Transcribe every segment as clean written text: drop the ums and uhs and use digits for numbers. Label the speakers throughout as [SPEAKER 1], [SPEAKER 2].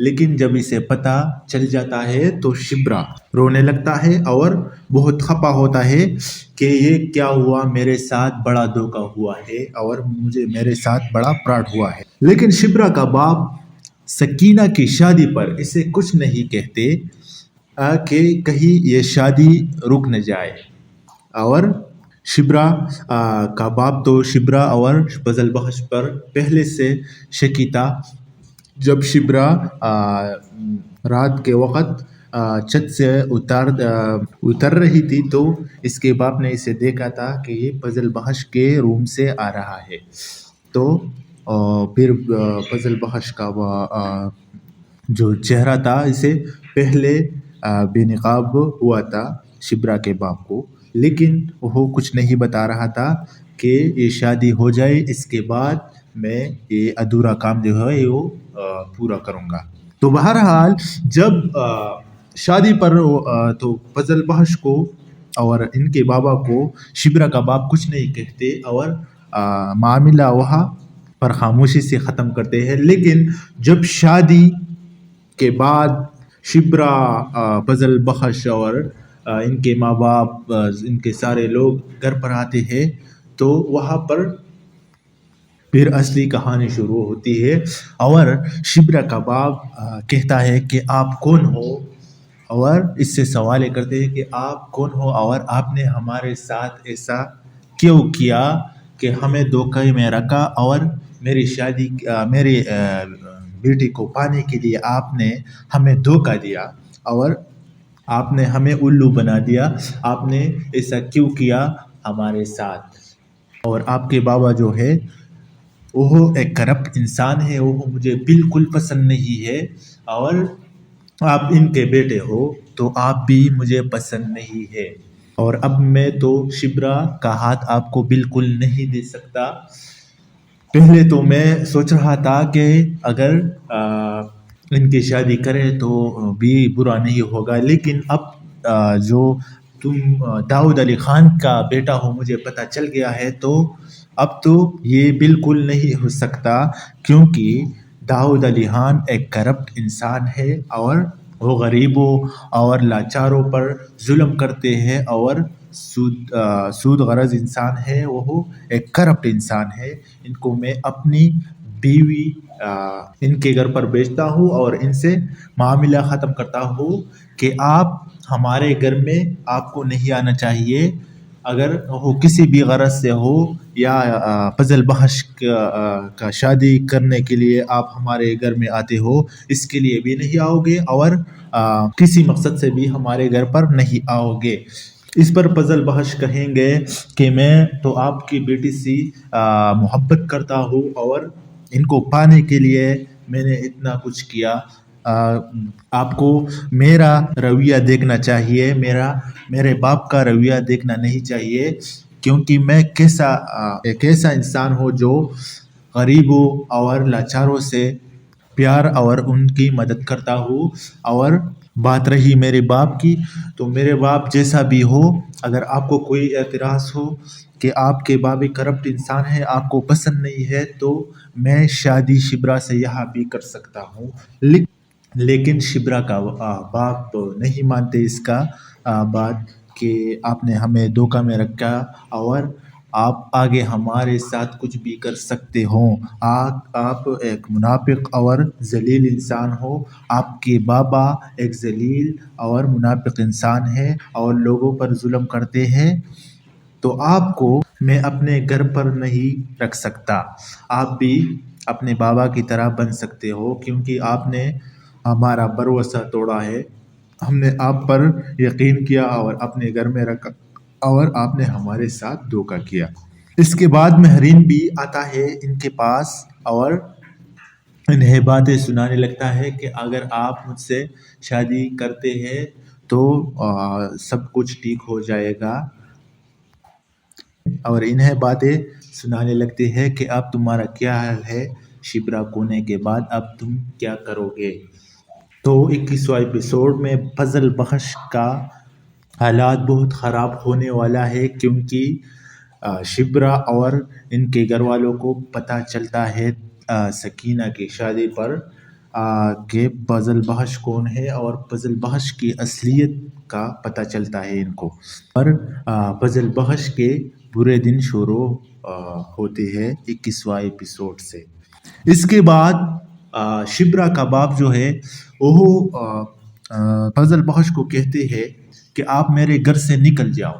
[SPEAKER 1] لیکن جب اسے پتہ چل جاتا ہے تو شبرا رونے لگتا ہے اور بہت خفا ہوتا ہے کہ یہ کیا ہوا، میرے ساتھ بڑا دھوکہ ہوا ہے اور میرے ساتھ بڑا فراڈ ہوا ہے۔ لیکن شبرا کا باپ سکینہ کی شادی پر اسے کچھ نہیں کہتے کہ کہیں یہ شادی رک نہ جائے، اور شبرا کا باپ تو شبرا اور فضل بخش پر پہلے سے شکی تھا۔ جب شبرا رات کے وقت چھت سے اتر رہی تھی تو اس کے باپ نے اسے دیکھا تھا کہ یہ فضل بخش کے روم سے آ رہا ہے، تو پھر فضل بخش کا جو چہرہ تھا اسے پہلے بے نقاب ہوا تھا شبرا کے باپ کو، لیکن وہ کچھ نہیں بتا رہا تھا کہ یہ شادی ہو جائے، اس کے بعد میں یہ ادھورا کام جو ہے وہ پورا کروں گا۔ تو بہرحال جب شادی پر تو فضل بخش کو اور ان کے بابا کو شبرا کا باپ کچھ نہیں کہتے اور معاملہ وہاں پر خاموشی سے ختم کرتے ہیں۔ لیکن جب شادی کے بعد شبرا، فضل بخش اور ان کے ماں باپ، ان کے سارے لوگ گھر پر آتے ہیں تو وہاں پر پھر اصلی کہانی شروع ہوتی ہے، اور شبرا کا باپ کہتا ہے کہ آپ کون ہو، اور اس سے سوال کرتے ہیں کہ آپ کون ہو اور آپ نے ہمارے ساتھ ایسا کیوں کیا کہ ہمیں دھوکے میں رکھا، اور میری بیٹی کو پانے کے لیے آپ نے ہمیں دھوکہ دیا اور آپ نے ہمیں الو بنا دیا، آپ نے ایسا کیوں کیا ہمارے ساتھ۔ اور آپ کے بابا جو ہے وہ ایک کرپٹ انسان ہے، وہ مجھے بالکل پسند نہیں ہے، اور آپ ان کے بیٹے ہو تو آپ بھی مجھے پسند نہیں ہے، اور اب میں تو شبرا کا ہاتھ آپ کو بالکل نہیں دے سکتا۔ پہلے تو میں سوچ رہا تھا کہ اگر ان کی شادی کرے تو بھی برا نہیں ہوگا، لیکن اب جو تم داؤد علی خان کا بیٹا ہو مجھے پتہ چل گیا ہے، تو اب تو یہ بالکل نہیں ہو سکتا، کیونکہ داؤد علی خان ایک کرپٹ انسان ہے اور وہ غریبوں اور لاچاروں پر ظلم کرتے ہیں اور سود غرض انسان ہے، وہ ایک کرپٹ انسان ہے۔ ان کو میں اپنی بیوی ان کے گھر پر بیچتا ہوں اور ان سے معاملہ ختم کرتا ہوں کہ آپ ہمارے گھر میں آپ کو نہیں آنا چاہیے، اگر وہ کسی بھی غرض سے ہو، یا فضل بخش کا شادی کرنے کے لیے آپ ہمارے گھر میں آتے ہو اس کے لیے بھی نہیں آؤ گے، اور کسی مقصد سے بھی ہمارے گھر پر نہیں آؤ گے۔ اس پر فضل بخش کہیں گے کہ میں تو آپ کی بیٹی سے محبت کرتا ہوں اور ان کو پانے کے لیے میں نے اتنا کچھ کیا، آپ کو میرا رویہ دیکھنا چاہیے، میرے باپ کا رویہ دیکھنا نہیں چاہیے، کیونکہ میں ایک ایسا انسان ہوں جو غریبوں اور لاچاروں سے پیار اور ان کی مدد کرتا ہوں۔ اور بات رہی میرے باپ کی، تو میرے باپ جیسا بھی ہو، اگر آپ کو کوئی اعتراض ہو کہ آپ کے باپ ایک کرپٹ انسان ہے، آپ کو پسند نہیں ہے، تو میں شادی شبرا سے یہاں بھی کر سکتا ہوں، لیکن شبرا کا باپ نہیں مانتے اس کا بات کہ آپ نے ہمیں دھوکہ میں رکھا اور آپ آگے ہمارے ساتھ کچھ بھی کر سکتے ہو، آپ ایک منافق اور ذلیل انسان ہو، آپ کے بابا ایک ذلیل اور منافق انسان ہے اور لوگوں پر ظلم کرتے ہیں، تو آپ کو میں اپنے گھر پر نہیں رکھ سکتا۔ آپ بھی اپنے بابا کی طرح بن سکتے ہو، کیونکہ آپ نے ہمارا بھروسہ توڑا ہے، ہم نے آپ پر یقین کیا اور اپنے گھر میں رکھا اور آپ نے ہمارے ساتھ دھوکہ کیا۔ اس کے بعد مہرین بھی آتا ہے ان کے پاس اور انہیں باتیں سنانے لگتا ہے کہ اگر آپ مجھ سے شادی کرتے ہیں تو سب کچھ ٹھیک ہو جائے گا، اور انہیں باتیں سنانے لگتے ہیں کہ اب تمہارا کیا حال ہے، شبرا کھونے کے بعد اب تم کیا کرو گے۔ تو 21واں ایپیسوڈ میں فضل بخش کا حالات بہت خراب ہونے والا ہے، کیونکہ شبرا اور ان کے گھر والوں کو پتہ چلتا ہے سکینہ کی شادی پر کہ پزل بخش کون ہے اور پزل بخش کی اصلیت کا پتہ چلتا ہے ان کو. اور پزل بخش کے برے دن شروع ہوتے ہیں 21واں ایپیسوڈ سے. اس کے بعد شبرا کا باپ جو ہے وہ پزل بخش کو کہتے ہیں کہ آپ میرے گھر سے نکل جاؤ.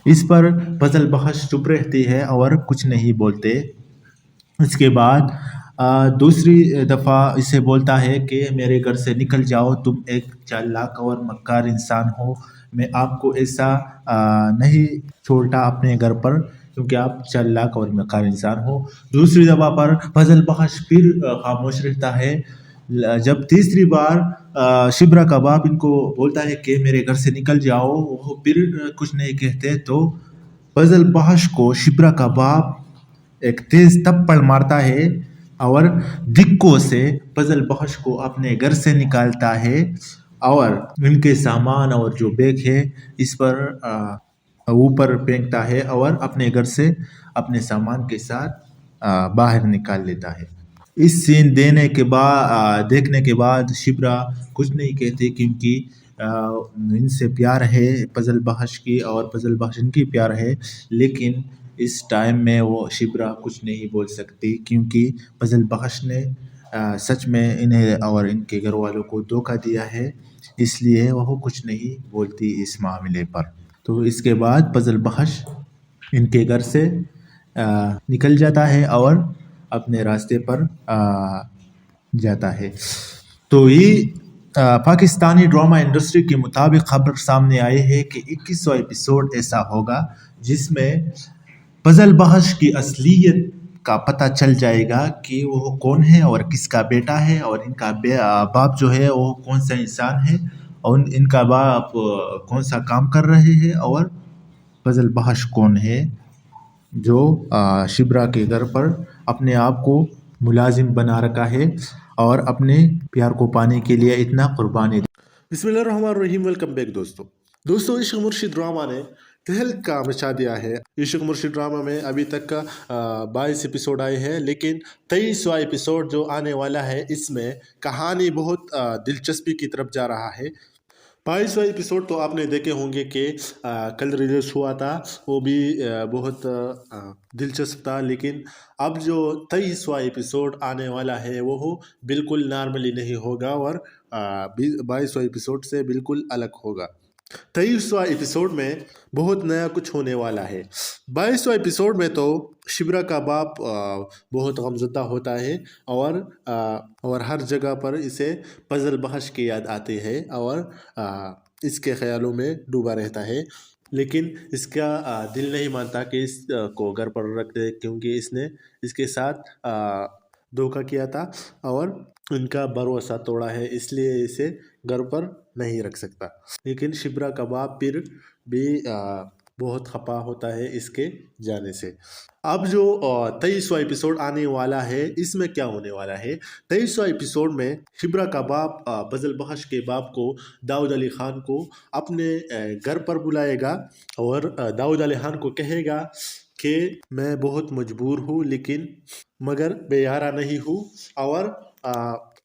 [SPEAKER 1] اس پر پزل بخش چپ رہتے ہیں اور کچھ نہیں بولتے. اس کے بعد دوسری دفعہ اسے بولتا ہے کہ میرے گھر سے نکل جاؤ، تم ایک چالاک اور مکار انسان ہو، میں آپ کو ایسا نہیں چھوڑتا اپنے گھر پر کیونکہ آپ چالاک اور مکار انسان ہو. دوسری دفعہ پر پزل بخش پھر خاموش رہتا ہے. جب تیسری بار شبرا کا باپ ان کو بولتا ہے کہ میرے گھر سے نکل جاؤ، وہ پھر کچھ نہیں کہتے. تو پزل بخش کو شبرا کا باپ ایک تیز تھپڑ مارتا ہے اور دھکوں سے پزل بخش کو اپنے گھر سے نکالتا ہے اور ان کے سامان اور جو بیگ ہے اس پر اوپر پھینکتا ہے اور اپنے گھر سے اپنے سامان کے ساتھ باہر نکال لیتا ہے. اس سین دیکھنے کے بعد شبرا کچھ نہیں کہتے کیونکہ ان سے پیار ہے پزل بخش کی اور پزل بخش ان کی پیار ہے. لیکن اس ٹائم میں وہ شبرا کچھ نہیں بول سکتی کیونکہ پزل بخش نے سچ میں انہیں اور ان کے گھر والوں کو دھوکہ دیا ہے، اس لیے وہ کچھ نہیں بولتی اس معاملے پر. تو اس کے بعد پزل بخش ان کے گھر سے نکل جاتا ہے اور اپنے راستے پر جاتا ہے. تو یہ پاکستانی ڈرامہ انڈسٹری کے مطابق خبر سامنے آئی ہے کہ 21واں ایپیسوڈ ایسا ہوگا جس میں پزل بخش کی اصلیت کا پتہ چل جائے گا کہ وہ کون ہے اور کس کا بیٹا ہے اور ان کا باپ جو ہے وہ کون سا انسان ہے اور ان کا باپ کون سا کام کر رہے ہیں اور پزل بخش کون ہے جو شبرا کے گھر پر اپنے آپ کو ملازم بنا رکھا ہے اور اپنے پیار کو پانے کے لیے اتنا قربانی.
[SPEAKER 2] بسم اللہ الرحمن الرحیم. ویلکم بیک دوستو عشق مرشد ڈرامہ نے تہلکہ مچا دیا ہے. عشق مرشد ڈرامہ میں ابھی تک کا 22 ایپیسوڈ آئے ہیں، لیکن 23واں ایپیسوڈ جو آنے والا ہے اس میں کہانی بہت دلچسپی کی طرف جا رہا ہے. 22واں ایپیسوڈ تو آپ نے دیکھے ہوں گے کہ کل ریلیز ہوا تھا، وہ بھی بہت دلچسپ تھا. لیکن اب جو 23واں ایپیسوڈ آنے والا ہے وہ بالکل نارملی نہیں ہوگا اور 22واں ایپیسوڈ سے بالکل الگ ہوگا. 23واں ایپیسوڈ میں بہت نیا کچھ ہونے والا ہے. 22واں ایپیسوڈ میں تو شبرا کا باپ بہت غمزدہ ہوتا ہے اور ہر جگہ پر اسے پزل بخش کی یاد آتی ہے اور اس کے خیالوں میں ڈوبا رہتا ہے. لیکن اس کا دل نہیں مانتا کہ اس کو گھر پر رکھ دے کیونکہ اس نے اس کے ساتھ دھوکہ کیا تھا اور ان کا بھروسہ توڑا ہے، اس لیے اسے گھر پر نہیں رکھ سکتا. لیکن شبرا کا باپ پھر بھی بہت خفا ہوتا ہے اس کے جانے سے. اب جو 23واں ایپیسوڈ آنے والا ہے اس میں کیا ہونے والا ہے؟ 23واں ایپیسوڈ میں شبرا کا باپ پزل بخش کے باپ کو داؤد علی خان کو اپنے گھر پر بلائے گا اور داؤد علی خان کو کہے گا کہ میں بہت مجبور ہوں لیکن مگر بے یارہ نہیں ہوں اور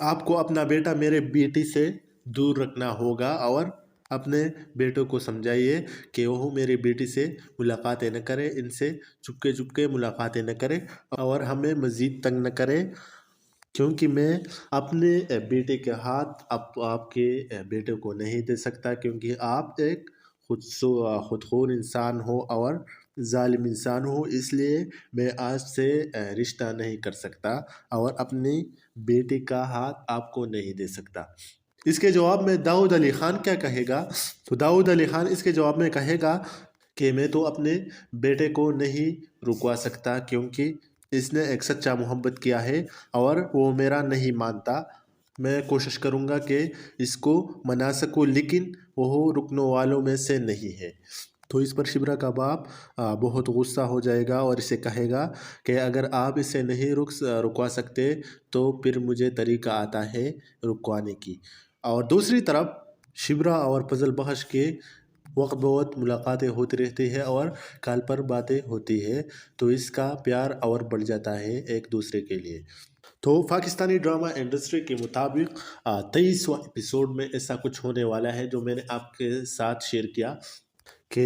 [SPEAKER 2] آپ کو اپنا بیٹا میرے بیٹی سے دور رکھنا ہوگا اور اپنے بیٹوں کو سمجھائیے کہ وہ میری بیٹی سے ملاقاتیں نہ کرے، ان سے چپکے ملاقاتیں نہ کرے اور ہمیں مزید تنگ نہ کرے کیونکہ میں اپنے بیٹے کے ہاتھ آپ کے بیٹے کو نہیں دے سکتا کیونکہ آپ ایک خودخور انسان ہو اور ظالم انسان ہو، اس لیے میں آج سے رشتہ نہیں کر سکتا اور اپنی بیٹی کا ہاتھ آپ کو نہیں دے سکتا. اس کے جواب میں داؤد علی خان کیا کہے گا؟ تو داؤد علی خان اس کے جواب میں کہے گا کہ میں تو اپنے بیٹے کو نہیں رکوا سکتا کیونکہ اس نے ایک سچا محبت کیا ہے اور وہ میرا نہیں مانتا. میں کوشش کروں گا کہ اس کو منا سکوں لیکن وہ رکنے والوں میں سے نہیں ہے. تو اس پر شبرا کا باپ بہت غصہ ہو جائے گا اور اسے کہے گا کہ اگر آپ اسے نہیں رکوا سکتے تو پھر مجھے طریقہ آتا ہے رکوانے کی. اور دوسری طرف شبرا اور پزل بخش کے وقت بہت ملاقاتیں ہوتی رہتی ہے اور کال پر باتیں ہوتی ہے تو اس کا پیار اور بڑھ جاتا ہے ایک دوسرے کے لیے. تو پاکستانی ڈرامہ انڈسٹری کے مطابق 23واں ایپیسوڈ میں ایسا کچھ ہونے والا ہے جو میں نے آپ کے ساتھ شیئر کیا کہ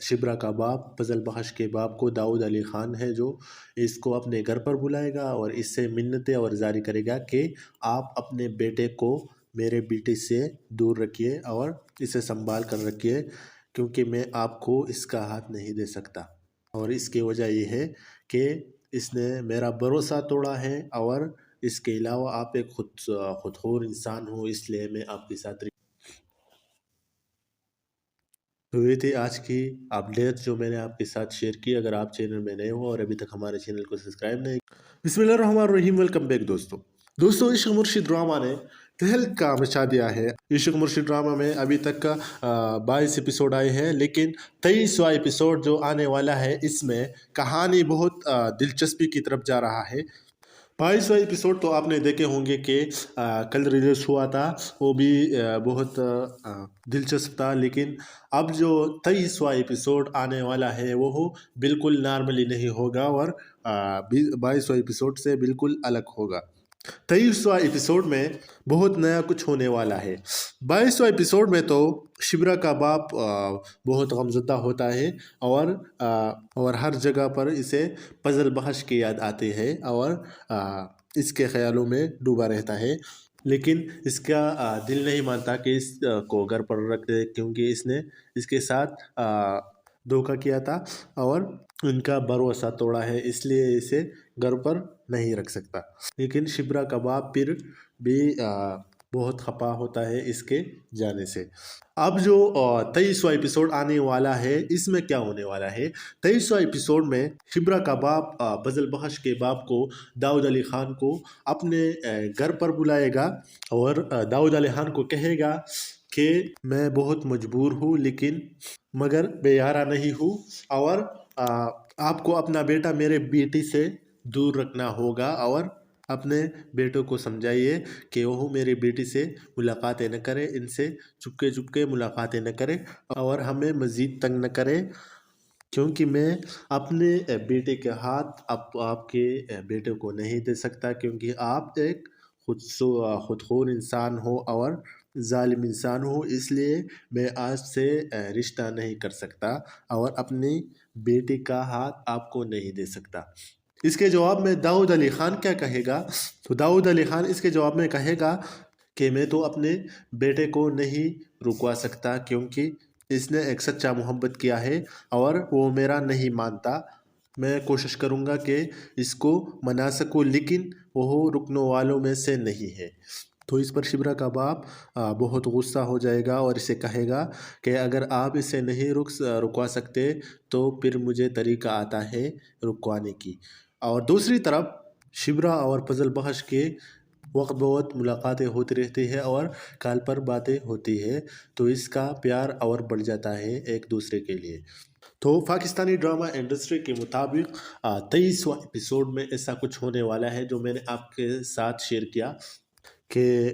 [SPEAKER 2] شبرا کا باپ فضل بخش کے باپ کو داؤد علی خان ہے جو اس کو اپنے گھر پر بلائے گا اور اس سے منتیں اور زاری کرے گا کہ آپ اپنے بیٹے کو میرے بیٹی سے دور رکھیے اور اسے سنبھال کر رکھیے کیونکہ میں آپ کو اس کا ہاتھ نہیں دے سکتا، اور اس کی وجہ یہ ہے کہ اس نے میرا بھروسہ توڑا ہے اور اس کے علاوہ آپ ایک خودخور انسان ہو، اس لیے میں آپ کے ساتھ تو یہ تھی آج کی اپڈیٹ جو میں نے آپ کے ساتھ شیئر کی۔ اگر آپ چینل میں نئے ہو اور ابھی تک ہمارے چینل کو سبسکرائب نہیں، بسم اللہ الرحمن الرحیم، ویلکم بیک دوستو عشق مرشد ڈرامہ نے تہلکہ مچا دیا ہے۔ عشق مرشد ڈرامہ میں ابھی تک کا 22 ایپیسوڈ آئے ہیں، لیکن 23واں ایپیسوڈ جو آنے والا ہے اس میں کہانی بہت دلچسپی کی طرف جا رہا ہے۔ 22واں ایپیسوڈ تو آپ نے دیکھے ہوں گے کہ کل ریلیز ہوا تھا، وہ بھی بہت دلچسپ تھا، لیکن اب جو 23واں ایپیسوڈ آنے والا ہے وہ بالکل نارملی نہیں ہوگا اور 22واں ایپیسوڈ سے بالکل الگ ہوگا۔ 23واں ایپیسوڈ میں بہت نیا کچھ ہونے والا ہے۔ 22واں ایپیسوڈ میں تو شبرا کا باپ بہت غمزدہ ہوتا ہے اور ہر جگہ پر اسے فضل بخش کی یاد آتی ہے اور اس کے خیالوں میں ڈوبا رہتا ہے، لیکن اس کا دل نہیں مانتا کہ اس کو گھر پر رکھ دے کیونکہ اس نے اس کے ساتھ دھوکہ کیا تھا اور ان کا بھروسہ توڑا ہے، اس لیے اسے گھر پر نہیں رکھ سکتا۔ لیکن شبرا کا باپ پھر بھی بہت خفا ہوتا ہے اس کے جانے سے۔ اب جو 23واں ایپیسوڈ آنے والا ہے اس میں کیا ہونے والا ہے؟ 23واں ایپیسوڈ میں شبرا کا باپ فضل بخش کے باپ کو داؤد علی خان کو اپنے گھر پر بلائے گا اور داؤد علی خان کو کہے گا کہ میں بہت مجبور ہوں لیکن مگر بے یارہ نہیں ہوں، اور آپ کو اپنا بیٹا میرے بیٹی سے دور رکھنا ہوگا اور اپنے بیٹوں کو سمجھائیے کہ وہ میری بیٹی سے ملاقاتیں نہ کرے، ان سے چپکے ملاقاتیں نہ کرے اور ہمیں مزید تنگ نہ کرے، کیونکہ میں اپنے بیٹے کے ہاتھ آپ کے بیٹے کو نہیں دے سکتا، کیونکہ آپ ایک خودخور انسان ہو اور ظالم انسان ہو، اس لیے میں آج سے رشتہ نہیں کر سکتا اور اپنی بیٹی کا ہاتھ آپ کو نہیں دے سکتا۔ اس کے جواب میں داؤد علی خان کیا کہے گا؟ تو داؤد علی خان اس کے جواب میں کہے گا کہ میں تو اپنے بیٹے کو نہیں رکوا سکتا کیونکہ اس نے ایک سچا محبت کیا ہے اور وہ میرا نہیں مانتا۔ میں کوشش کروں گا کہ اس کو منا سکوں، لیکن وہ رکنے والوں میں سے نہیں ہے۔ تو اس پر شبرا کا باپ بہت غصہ ہو جائے گا اور اسے کہے گا کہ اگر آپ اسے نہیں رکوا سکتے تو پھر مجھے طریقہ آتا ہے رکوانے کی۔ اور دوسری طرف شبرا اور فضل بخش کے وقت بہت ملاقاتیں ہوتی رہتی ہے اور کال پر باتیں ہوتی ہے، تو اس کا پیار اور بڑھ جاتا ہے ایک دوسرے کے لیے۔ تو پاکستانی ڈرامہ انڈسٹری کے مطابق 23واں ایپیسوڈ میں ایسا کچھ ہونے والا ہے جو میں نے آپ کے ساتھ شیئر کیا کہ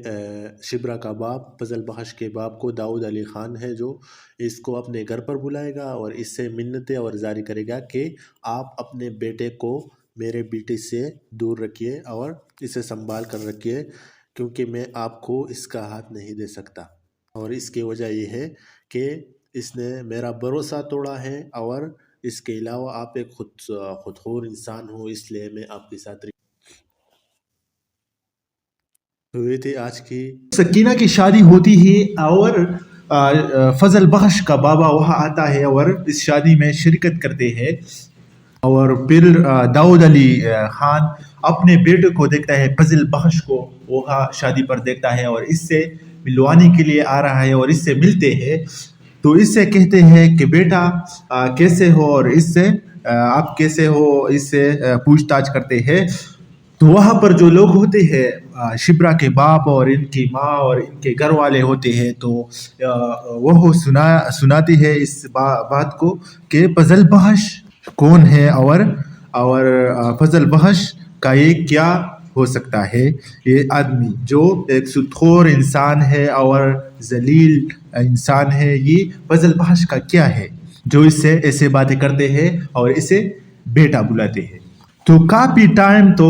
[SPEAKER 2] شبرا کا باپ فضل بخش کے باپ کو داؤد علی خان ہے جو اس کو اپنے گھر پر بلائے گا اور اس سے منتیں اور زاری کرے گا کہ آپ اپنے بیٹے کو میرے بیٹی سے دور رکھیے اور اسے سنبھال کر رکھیے کیونکہ میں آپ کو اس کا ہاتھ نہیں دے سکتا، اور اس کی وجہ یہ ہے کہ اس نے میرا بھروسہ توڑا ہے اور اس کے علاوہ آپ ایک خودخور انسان ہو، اس لیے میں آپ کے ساتھ تو یہ تھی آج کی
[SPEAKER 1] سکینہ کی شادی ہوتی ہے اور فضل بخش کا بابا وہاں آتا ہے اور اس شادی میں شرکت کرتے ہیں، اور پھر داؤد علی خان اپنے بیٹے کو دیکھتا ہے، فضل بخش کو وہاں شادی پر دیکھتا ہے اور اس سے ملوانے کے لیے آ رہا ہے اور اس سے ملتے ہیں، تو اس سے کہتے ہیں کہ بیٹا کیسے ہو اور اس سے آپ کیسے ہو، اس سے پوچھ تاچھ کرتے ہیں۔ تو وہاں پر جو لوگ ہوتے ہیں شبرا کے باپ اور ان کی ماں اور ان کے گھر والے ہوتے ہیں، تو وہ سناتی ہے اس بات کو کہ فضل بخش کون ہے اور فضل بخش کا یہ کیا ہو سکتا ہے، یہ آدمی جو ایک خودخور انسان ہے اور ذلیل انسان ہے، یہ فضل بخش کا کیا ہے جو اس سے ایسے باتیں کرتے ہیں اور اسے بیٹا بلاتے ہیں۔ تو کافی ٹائم تو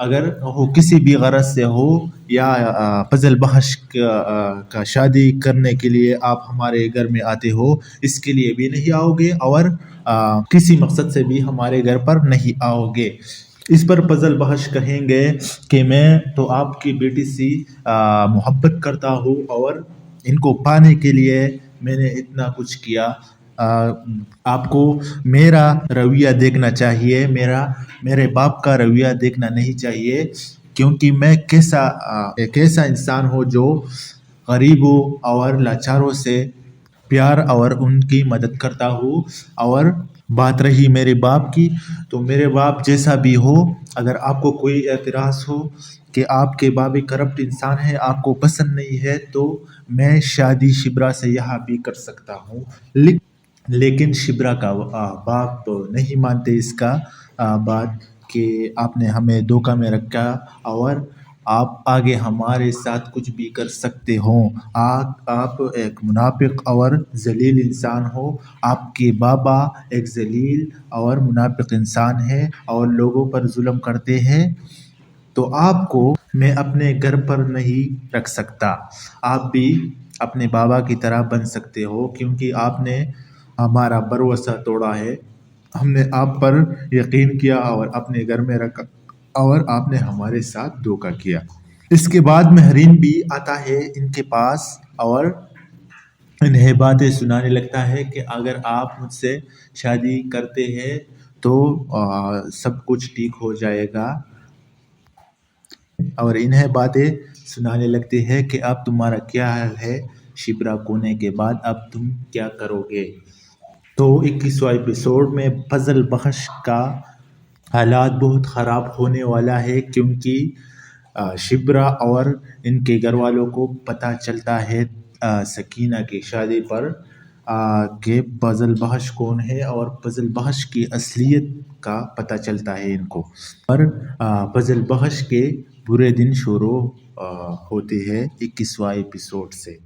[SPEAKER 1] اگر وہ کسی بھی غرض سے ہو یا فضل بخش کا شادی کرنے کے لیے آپ ہمارے گھر میں آتے ہو، اس کے لیے بھی نہیں آؤ گے اور کسی مقصد سے بھی ہمارے گھر پر نہیں آؤ گے۔ اس پر فضل بخش کہیں گے کہ میں تو آپ کی بیٹی سے محبت کرتا ہوں اور ان کو پانے کے لیے میں نے اتنا کچھ کیا۔ آپ کو میرا رویہ دیکھنا چاہیے، میرے باپ کا رویہ دیکھنا نہیں چاہیے، کیونکہ میں ایک ایسا انسان ہوں جو غریبوں اور لاچاروں سے پیار اور ان کی مدد کرتا ہوں۔ اور بات رہی میرے باپ کی، تو میرے باپ جیسا بھی ہو، اگر آپ کو کوئی اعتراض ہو کہ آپ کے باپ ایک کرپٹ انسان ہے، آپ کو پسند نہیں ہے، تو میں شادی شبرا سے یہاں بھی کر سکتا ہوں۔ لیکن شبرا کا باپ نہیں مانتے اس کا بات کہ آپ نے ہمیں دھوکہ میں رکھا اور آپ آگے ہمارے ساتھ کچھ بھی کر سکتے ہو۔ آپ ایک منافق اور ذلیل انسان ہو، آپ کے بابا ایک ذلیل اور منافق انسان ہے اور لوگوں پر ظلم کرتے ہیں، تو آپ کو میں اپنے گھر پر نہیں رکھ سکتا۔ آپ بھی اپنے بابا کی طرح بن سکتے ہو، کیونکہ آپ نے ہمارا بھروسہ توڑا ہے، ہم نے آپ پر یقین کیا اور اپنے گھر میں رکھا اور آپ نے ہمارے ساتھ دھوکہ کیا۔ اس کے بعد مہرین بھی آتا ہے ان کے پاس اور انہیں باتیں سنانے لگتا ہے کہ اگر آپ مجھ سے شادی کرتے ہیں تو سب کچھ ٹھیک ہو جائے گا، اور انہیں باتیں سنانے لگتے ہیں کہ اب تمہارا کیا حال ہے، شبرا کونے کے بعد اب تم کیا کرو گے۔ تو 21واں ایپیسوڈ میں فضل بخش کا حالات بہت خراب ہونے والا ہے، کیونکہ شبرا اور ان کے گھر والوں کو پتہ چلتا ہے سکینہ کی شادی پر کہ فضل بخش کون ہے، اور فضل بخش کی اصلیت کا پتہ چلتا ہے ان کو، اور فضل بخش کے برے دن شروع ہوتے ہیں 21واں ایپیسوڈ سے۔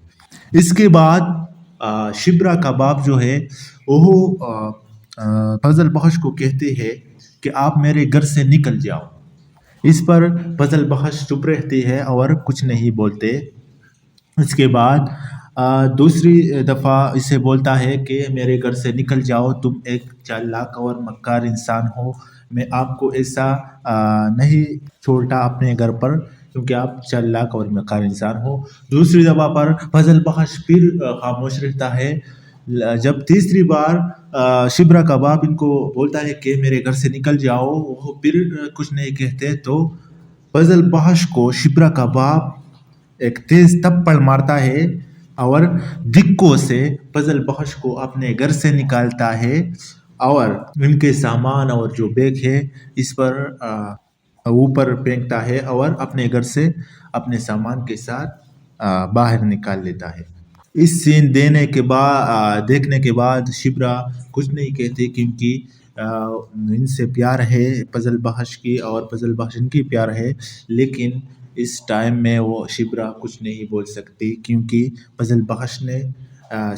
[SPEAKER 1] اس کے بعد شبرا کا باپ جو ہے وہ فضل بخش کو کہتے ہیں کہ آپ میرے گھر سے نکل جاؤ۔ اس پر فضل بخش چپ رہتے ہیں اور کچھ نہیں بولتے۔ اس کے بعد دوسری دفعہ اسے بولتا ہے کہ میرے گھر سے نکل جاؤ، تم ایک چالاک اور مکار انسان ہو، میں آپ کو ایسا نہیں چھوڑتا اپنے گھر پر، کیونکہ آپ چالاک اور مکار انسان ہو۔ دوسری دفعہ پر فضل بخش پھر خاموش رہتا ہے۔ جب تیسری بار شبرا کا باپ ان کو بولتا ہے کہ میرے گھر سے نکل جاؤ، وہ پھر کچھ نہیں کہتے، تو فضل بخش کو شبرا کا باپ ایک تیز تھپڑ مارتا ہے اور دھکوں سے فضل بخش کو اپنے گھر سے نکالتا ہے، اور ان کے سامان اور جو بیگ ہے اس پر اوپر پھینکتا ہے اور اپنے گھر سے اپنے سامان کے ساتھ باہر نکال لیتا ہے۔ اس سین دیکھنے کے بعد شبرا کچھ نہیں کہتے، کیونکہ ان سے پیار ہے فضل بخش کی اور فضل بخش ان کی پیار ہے، لیکن اس ٹائم میں وہ شبرا کچھ نہیں بول سکتی، کیونکہ فضل بخش نے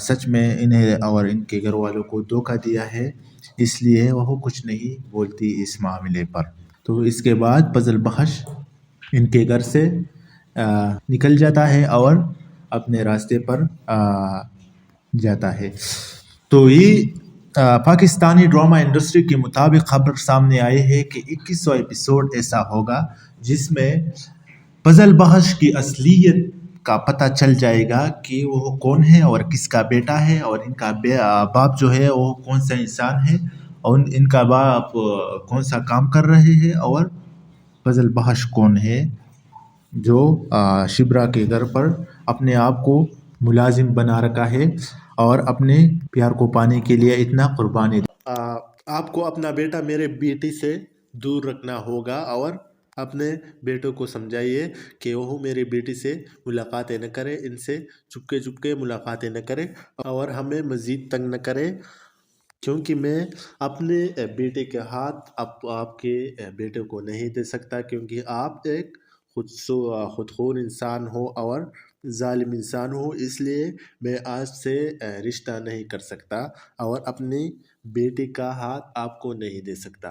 [SPEAKER 1] سچ میں انہیں اور ان کے گھر والوں کو دھوکہ دیا ہے، اس لیے وہ کچھ نہیں بولتی اس معاملے پر۔ تو اس کے بعد فضل بخش ان کے گھر سے نکل جاتا ہے اور اپنے راستے پر جاتا ہے۔ تو یہ پاکستانی ڈرامہ انڈسٹری کے مطابق خبر سامنے آئی ہے کہ 21واں ایپیسوڈ ایسا ہوگا جس میں فضل بخش کی اصلیت کا پتہ چل جائے گا کہ وہ کون ہے اور کس کا بیٹا ہے، اور ان کا باپ جو ہے وہ کون سا انسان ہے، اور ان کا باپ کون سا کام کر رہے ہیں، اور فضل بخش کون ہے جو شبرا کے گھر پر اپنے آپ کو ملازم بنا رکھا ہے اور اپنے پیار کو پانے کے لیے اتنا قربانی
[SPEAKER 2] آپ کو اپنا بیٹا میرے بیٹی سے دور رکھنا ہوگا، اور اپنے بیٹوں کو سمجھائیے کہ وہ میری بیٹی سے ملاقاتیں نہ کرے، ان سے چپکے ملاقاتیں نہ کرے اور ہمیں مزید تنگ نہ کرے، کیونکہ میں اپنے بیٹے کے ہاتھ آپ کے بیٹے کو نہیں دے سکتا، کیونکہ آپ ایک خودخور انسان ہو اور ظالم انسان ہو، اس لیے میں آج سے رشتہ نہیں کر سکتا اور اپنی بیٹی کا ہاتھ آپ کو نہیں دے سکتا۔